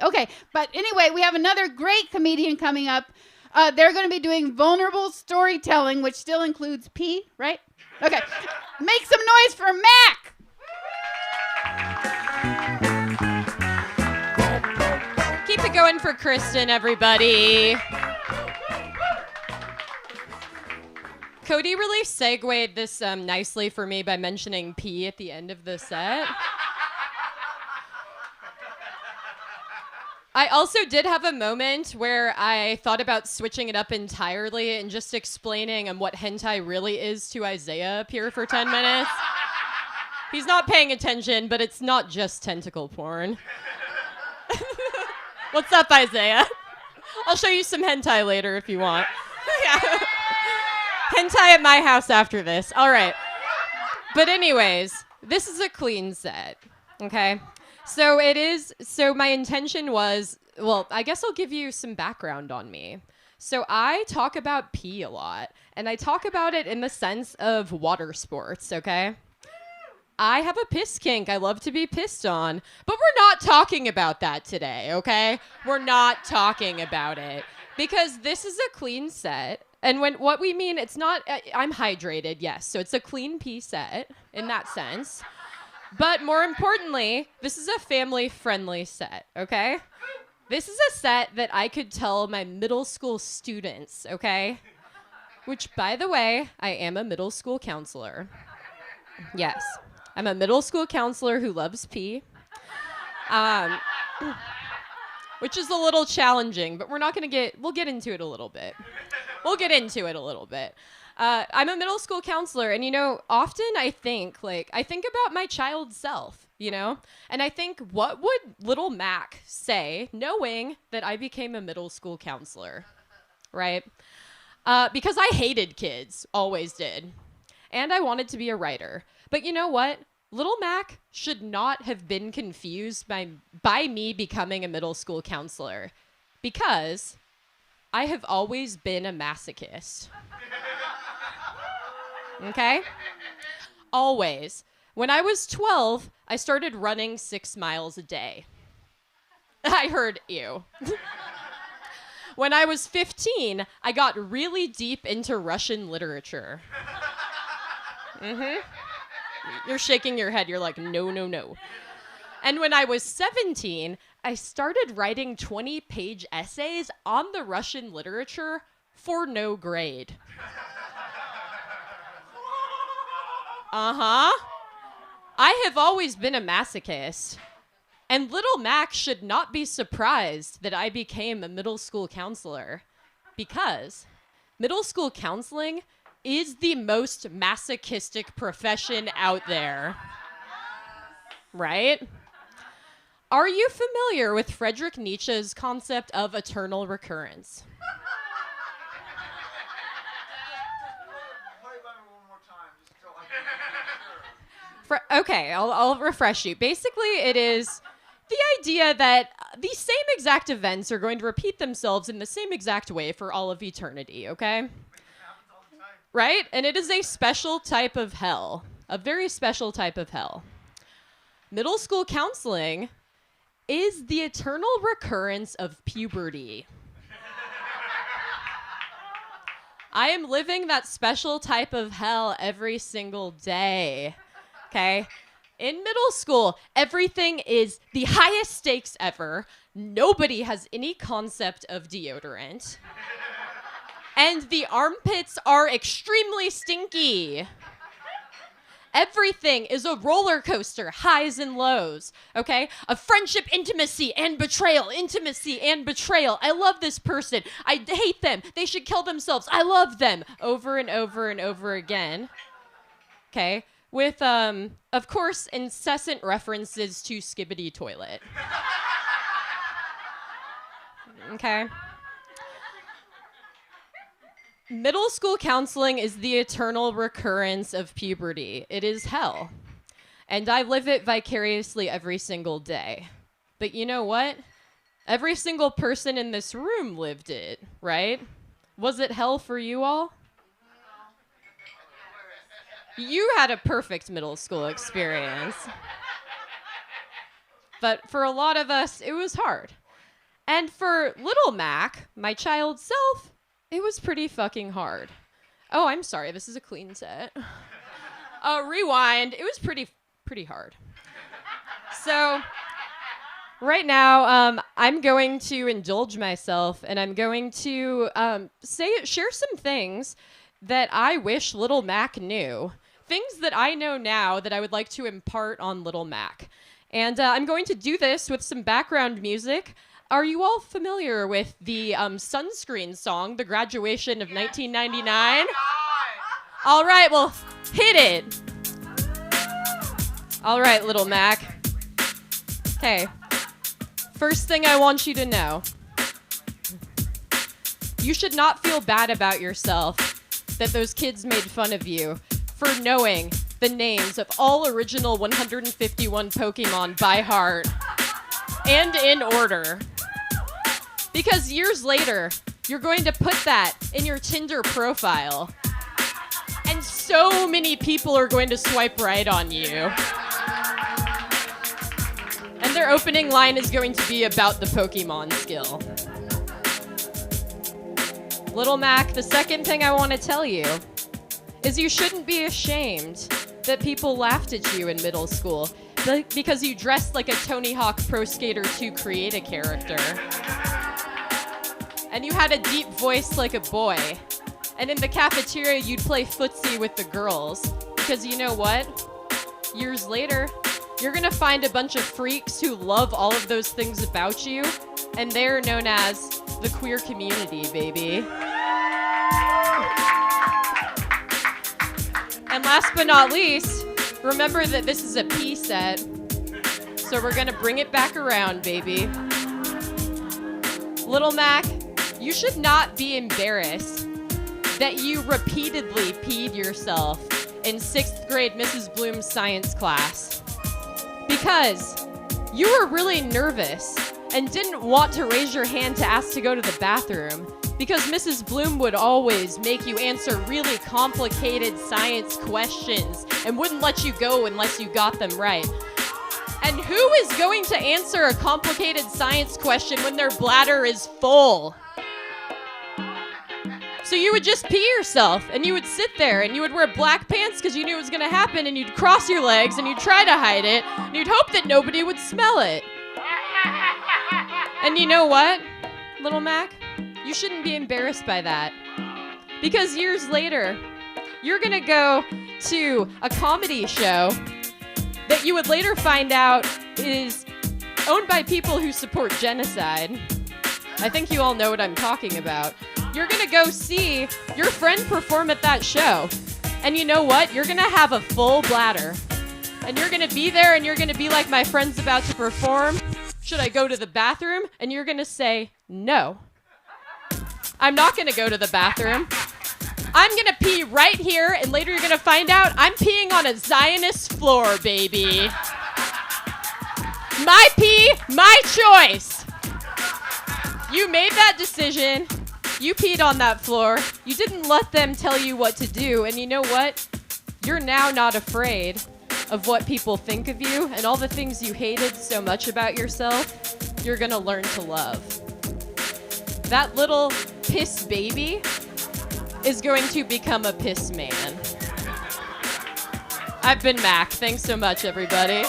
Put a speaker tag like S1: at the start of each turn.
S1: Okay, but anyway, we have another great comedian coming up. They're going to be doing vulnerable storytelling, which still includes pee, right? Okay. Make some noise for Mack.
S2: Keep it going for Kristen, everybody. Cody really segued this nicely for me by mentioning pee at the end of the set. I also did have a moment where I thought about switching it up entirely and just explaining what hentai really is to Isaiah up here for 10 minutes. He's not paying attention, but it's not just tentacle porn. What's up, Isaiah? I'll show you some hentai later if you want. Yeah. Hentai at my house after this. All right. But anyways, this is a clean set, okay? So my intention was, well, I guess I'll give you some background on me. So I talk about pee a lot, and I talk about it in the sense of water sports, okay? I have a piss kink. I love to be pissed on, but we're not talking about that today, okay? We're not talking about it because this is a clean set. And what we mean, it's not, I'm hydrated, yes. So it's a clean pee set in that sense. But more importantly, this is a family-friendly set, okay? This is a set that I could tell my middle school students, okay? Which, by the way, I am a middle school counselor. Yes, I'm a middle school counselor who loves pee. Which is a little challenging, but we'll get into it a little bit. I'm a middle school counselor, and often I think about my child self, and I think, what would little Mac say knowing that I became a middle school counselor, right? Because I hated kids, always did, and I wanted to be a writer. But you know what? Little Mac should not have been confused by me becoming a middle school counselor, because I have always been a masochist. Okay? Always. When I was 12, I started running 6 miles a day. I heard ew. When I was 15, I got really deep into Russian literature. You're shaking your head. You're like, no, no, no. And when I was 17, I started writing 20-page essays on the Russian literature for no grade. I have always been a masochist. And little Mac should not be surprised that I became a middle school counselor, because middle school counseling is the most masochistic profession out there. Right? Are you familiar with Friedrich Nietzsche's concept of eternal recurrence? Okay, I'll refresh you. Basically, it is the idea that the same exact events are going to repeat themselves in the same exact way for all of eternity, okay? Right? And it is a special type of hell. A very special type of hell. Middle school counseling is the eternal recurrence of puberty. I am living that special type of hell every single day. Okay? In middle school, everything is the highest stakes ever. Nobody has any concept of deodorant. And the armpits are extremely stinky. Everything is a roller coaster, highs and lows, okay? Of friendship, intimacy, and betrayal. Intimacy and betrayal. I love this person. I hate them. They should kill themselves. I love them. Over and over and over again. Okay? With, of course, incessant references to Skibbity Toilet. Okay? Middle school counseling is the eternal recurrence of puberty. It is hell. And I live it vicariously every single day. But you know what? Every single person in this room lived it, right? Was it hell for you all? You had a perfect middle school experience. But for a lot of us, it was hard. And for little Mac, my child self, it was pretty fucking hard. Oh, I'm sorry. This is a clean set. Rewind. It was pretty hard. So right now, I'm going to indulge myself, and I'm going to share some things that I wish little Mac knew. Things that I know now that I would like to impart on little Mac. And I'm going to do this with some background music. Are you all familiar with the Sunscreen song, The Graduation of 1999? All right, well, hit it. All right, little Mac. Okay. First thing I want you to know. You should not feel bad about yourself that those kids made fun of you for knowing the names of all original 151 Pokemon by heart and in order. Because years later, you're going to put that in your Tinder profile. And so many people are going to swipe right on you. And their opening line is going to be about the Pokemon skill. Little Mac, the second thing I want to tell you is you shouldn't be ashamed that people laughed at you in middle school because you dressed like a Tony Hawk Pro Skater 2 create a character. And you had a deep voice like a boy. And in the cafeteria, you'd play footsie with the girls. Because you know what? Years later, you're gonna find a bunch of freaks who love all of those things about you. And they're known as the queer community, baby. And last but not least, remember that this is a P set. So we're gonna bring it back around, baby. Little Mac, you should not be embarrassed that you repeatedly peed yourself in 6th grade Mrs. Bloom's science class. Because you were really nervous and didn't want to raise your hand to ask to go to the bathroom because Mrs. Bloom would always make you answer really complicated science questions and wouldn't let you go unless you got them right. And who is going to answer a complicated science question when their bladder is full? So you would just pee yourself, and you would sit there, and you would wear black pants because you knew it was going to happen, and you'd cross your legs, and you'd try to hide it, and you'd hope that nobody would smell it. And you know what, little Mac? You shouldn't be embarrassed by that. Because years later, you're going to go to a comedy show that you would later find out is owned by people who support genocide. I think you all know what I'm talking about. You're gonna go see your friend perform at that show. And you know what? You're gonna have a full bladder. And you're gonna be there and you're gonna be like, my friend's about to perform. Should I go to the bathroom? And you're gonna say, no. I'm not gonna go to the bathroom. I'm gonna pee right here, and later you're gonna find out I'm peeing on a Zionist floor, baby. My pee, my choice. You made that decision. You peed on that floor. You didn't let them tell you what to do. And you know what? You're now not afraid of what people think of you, and all the things you hated so much about yourself, you're gonna learn to love. That little piss baby is going to become a piss man. I've been Mac. Thanks so much, everybody.